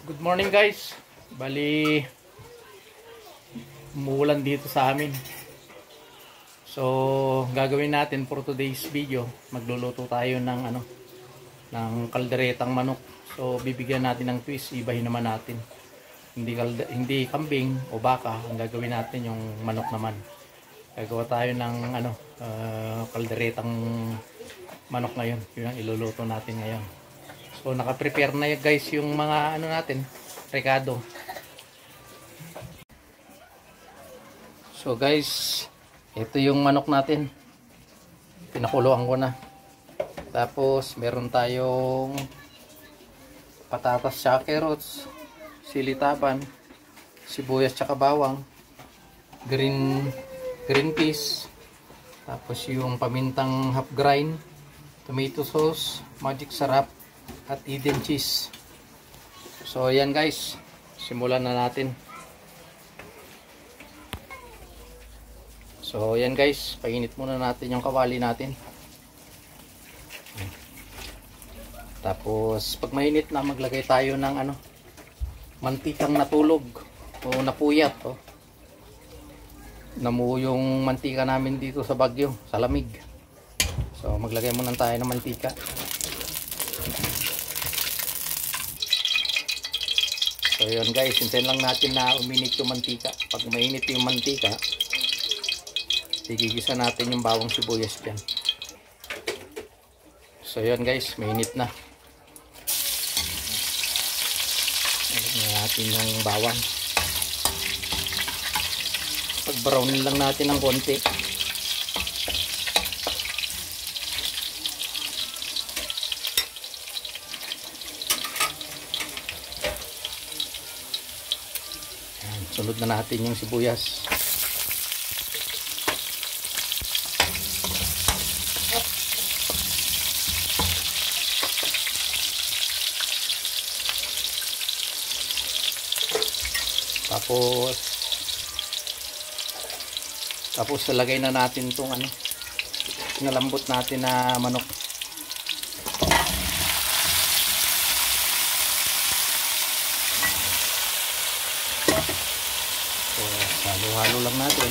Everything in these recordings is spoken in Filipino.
Good morning guys. Bali umuulan dito sa amin. So gagawin natin for today's video, magluluto tayo ng ng kalderetang manok. So bibigyan natin ng twist, ibahin naman natin. Hindi kambing o baka, ang gagawin natin yung manok naman. Gagawa tayo ng kalderetang manok ngayon. Yun ang iluluto natin ngayon. So naka-prepare na guys yung mga natin, rekado. So guys, ito yung manok natin. Pinakuluan ko na. Tapos meron tayong patatas tsaka carrots, silitaban, sibuyas tsaka bawang, green peas, tapos yung pamintang half grind, tomato sauce, magic sarap, at Eden cheese. So ayan guys, simulan na natin. So ayan guys, painit muna natin yung kawali natin. Tapos pag mainit na, maglagay tayo ng mantikang natulog o napuyat. Namuo yung mantika namin dito sa Baguio, sa lamig. So maglagay muna tayo ng mantika. So yun guys, hintayin lang natin na uminit yung mantika. Pag mainit yung mantika, igigisa natin yung bawang sibuyas dyan. So yun guys, mainit na. Lagyan natin yung bawang. Pag brownin lang natin ng konti. Sunod na natin yung sibuyas. Tapos lagay na natin itong nalambot natin na manok. So halo-halo lang natin.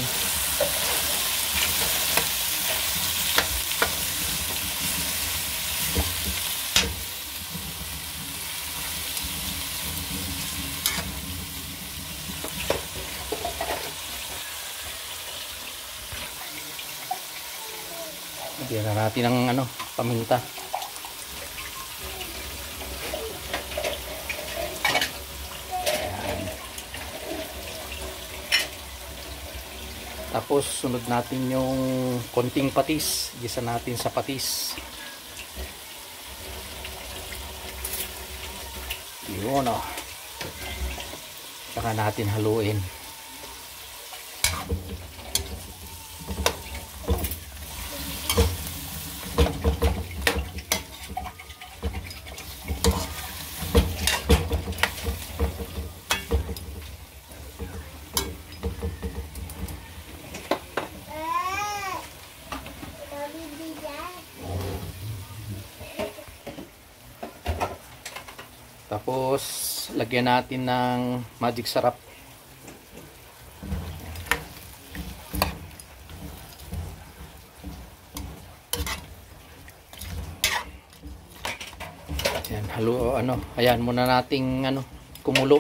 Lagyan na natin ng paminta. Ayan. Tapos sunod natin yung konting patis. Gisa natin sa patis. Yun Saka natin haluin. Tapos lagyan natin ng magic sarap. Ayan, ayan muna nating kumulo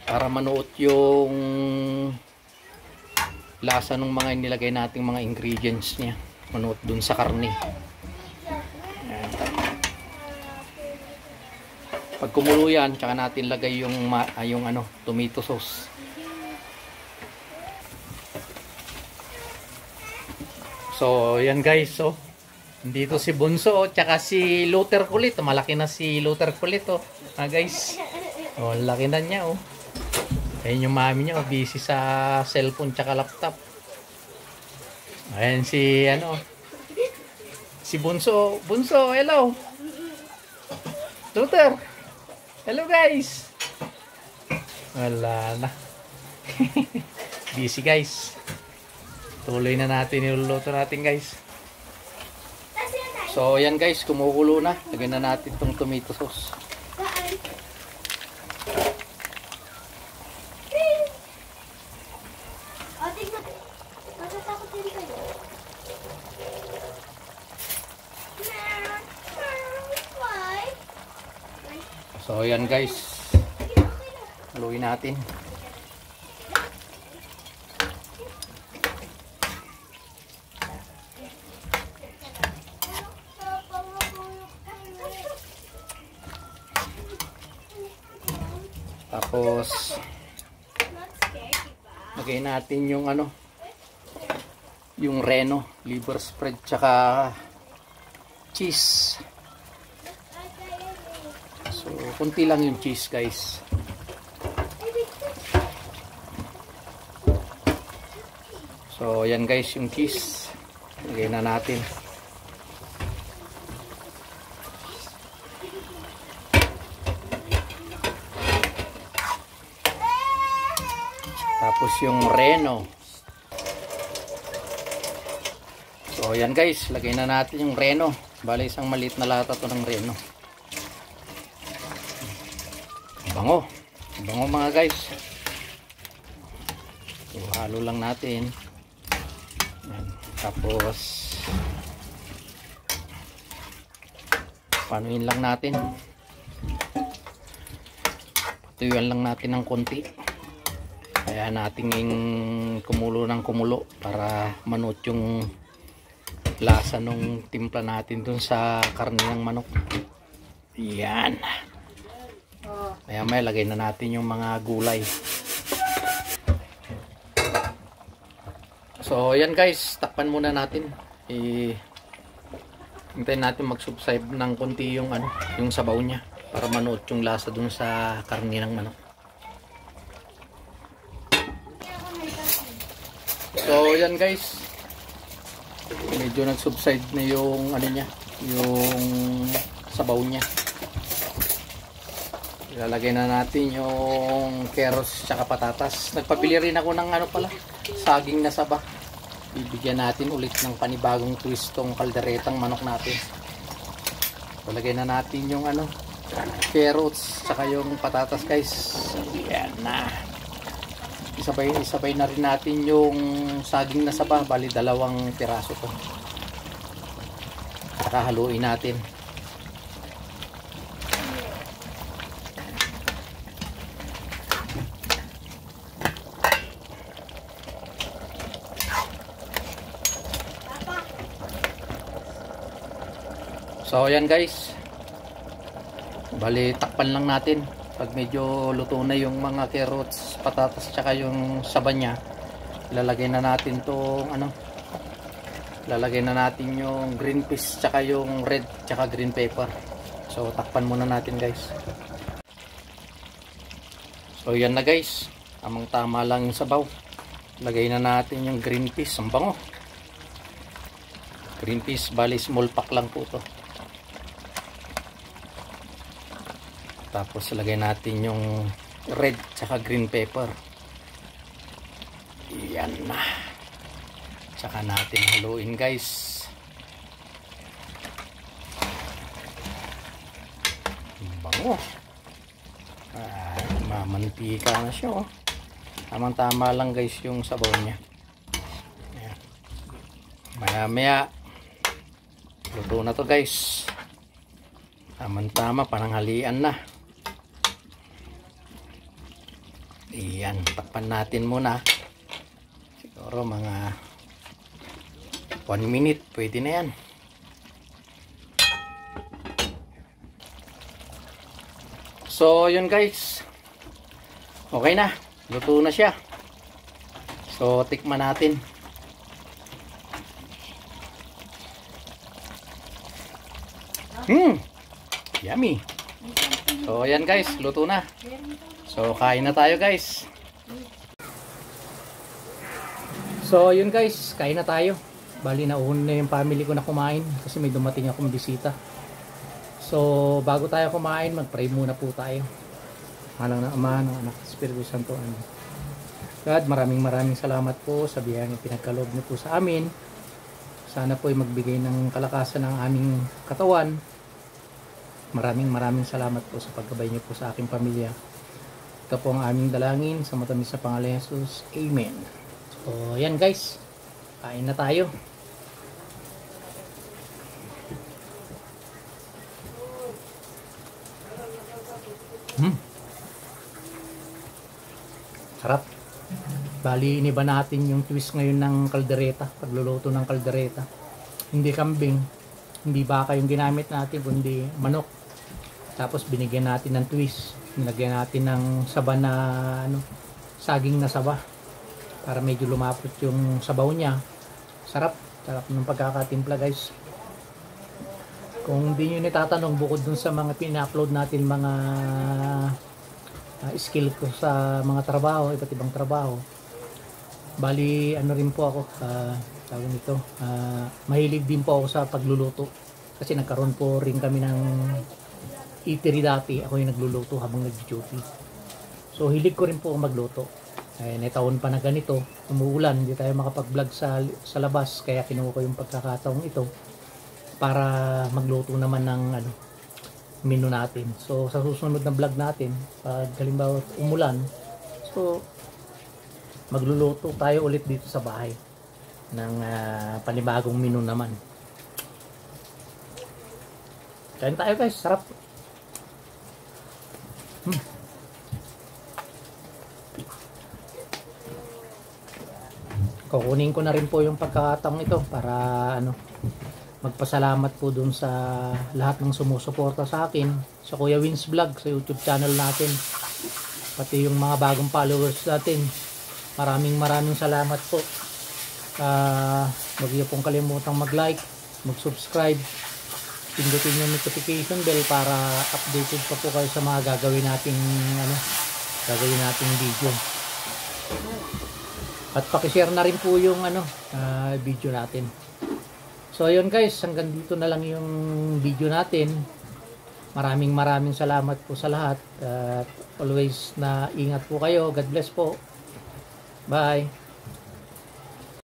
para manuot yung lasa ng mga inilagay nating mga ingredients niya. Manuot dun sa karne. Pag kumulo yan, tsaka natin lagay yung tomato sauce. So, yan guys. So, dito si Bunso, tsaka si Luther kulit. Malaki na si Luther kulit, guys. Laki na niya, Ayun yung mami niya, busy sa cellphone tsaka laptop. Ayan si, si Bunso. Bunso, hello. Luther. Hello guys. Wala na. Busy guys. Tuloy na natin niluluto natin guys. So ayan guys, kumukulo na. Lagyan na natin itong tomato sauce. takot din kayo. Why? So yan guys, haluin natin. Tapos lagay natin yung ano, yung reno, liver spread tsaka cheese. So kunti lang yung cheese guys. So yan guys yung cheese, lagay na natin. Tapos yung reno. So yan guys, lagay na natin yung reno. Bale isang maliit na lata to ng reno. Bango. Bango mga guys. So, halo lang natin. Yan. Tapos panuin lang natin. Patuyuan lang natin ng konti. Kaya nating kumulo ng kumulo para manuot yung lasa nung timpla natin dun sa karne ng manok. Yan. Kaya may lagay na natin yung mga gulay. So yan guys, takpan muna natin. Hintayin natin mag-subside ng konti yung ano, yung sabaw niya para manuot yung lasa dun sa karne ng manok. So yan guys, medyo nag-subside na yung ano niya, yung sabaw niya. Ilalagay na natin yung keros tsaka patatas. Nagpabili rin ako ng ano pala, saging na saba. Bibigyan natin ulit ng panibagong twist tong kalderetang manok natin. Ilagay na natin yung ano, carrots tsaka yung patatas guys. Yan na. Isabay na rin natin yung saging na saba, bali 2 piraso to. Saka haluin natin. So ayan guys, bali takpan lang natin. Pag medyo luto na yung mga carrots, patatas, tsaka yung saba niya, ilalagay na natin tong ano, ilalagay na natin yung green peas, tsaka yung red, tsaka green pepper. So takpan muna natin guys. So yan na guys, tamang tama lang yung sabaw. Lagay na natin yung green peas, ang bango. Green peas, bali small pack lang po to. Tapos lagay natin yung red tsaka green pepper. Yan na. Tsaka natin haluin guys. Bango. Mamantika na siya oh. Tamang tama lang guys yung sabaw niya. Ayan. Maya maya luto na to guys. Tamang tama, pananghalian na. Iyan, takpan natin muna. Siguro mga 1 minute, pwede na yan. So, yun guys. Okay na. Luto na siya. So, tikman natin. Yummy. So, ayan guys, luto na. So, kain na tayo guys. So, yun guys, kain na tayo. Bali, nauuna na yung family ko na kumain kasi may dumating akong bisita. So, bago tayo kumain, mag-pray muna po tayo. Alang ng Ama, ng Anak, Espiritu Santo. Amen. God, maraming salamat po sa biyayang pinagkaloob niyo po sa amin. Sana po ay magbigay ng kalakasan ng aming katawan. Maraming salamat po sa paggabay niyo po sa aking pamilya. Ito po ang aming dalangin sa matamis na pangalan ni Jesus. Amen. So, yan guys. Kain na tayo. Sarap. Bali, iniba natin yung twist ngayon ng kaldereta. Pagluluto ng kaldereta. Hindi kambing, hindi baka yung ginamit natin, kundi manok. Tapos binigyan natin ng twist. Nilagyan natin ng saba na saging na saba. Para medyo lumapot yung sabaw niya. Sarap. Sarap ng pagkakatimpla, guys. Kung hindi nyo nitatanong, bukod dun sa mga pina-upload natin mga skill ko sa mga trabaho, iba't ibang trabaho. Bali, ano rin po ako, tawag nito, mahilig din po ako sa pagluluto. Kasi nagkaroon po rin kami ng eatery dati. Ako yung nagluluto habang nag-duty. So, hilig ko rin po magluto. Taon pa na ganito, umuulan, hindi tayo makapag-vlog sa labas. Kaya kinuha ko yung pagkakataong ito para magluto naman ng menu natin. So sa susunod na vlog natin, pag halimbawa umulan, so magluluto tayo ulit dito sa bahay ng panibagong menu naman. Kain tayo, guys, sarap. Kukunin ko na rin po yung pagkakataong ito para magpasalamat po dun sa lahat ng sumusuporta sa akin, sa Kuya Wins Vlog, sa YouTube channel natin, pati yung mga bagong followers natin. Maraming salamat po. Huwag niyo pong kalimutang mag-like, mag-subscribe, pindutin yung notification bell para updated pa po kayo sa mga gagawin nating video. At paki-share na rin po yung video natin. So ayun, guys, hanggang dito na lang yung video natin. Maraming salamat po sa lahat. At always na ingat po kayo. God bless po. Bye.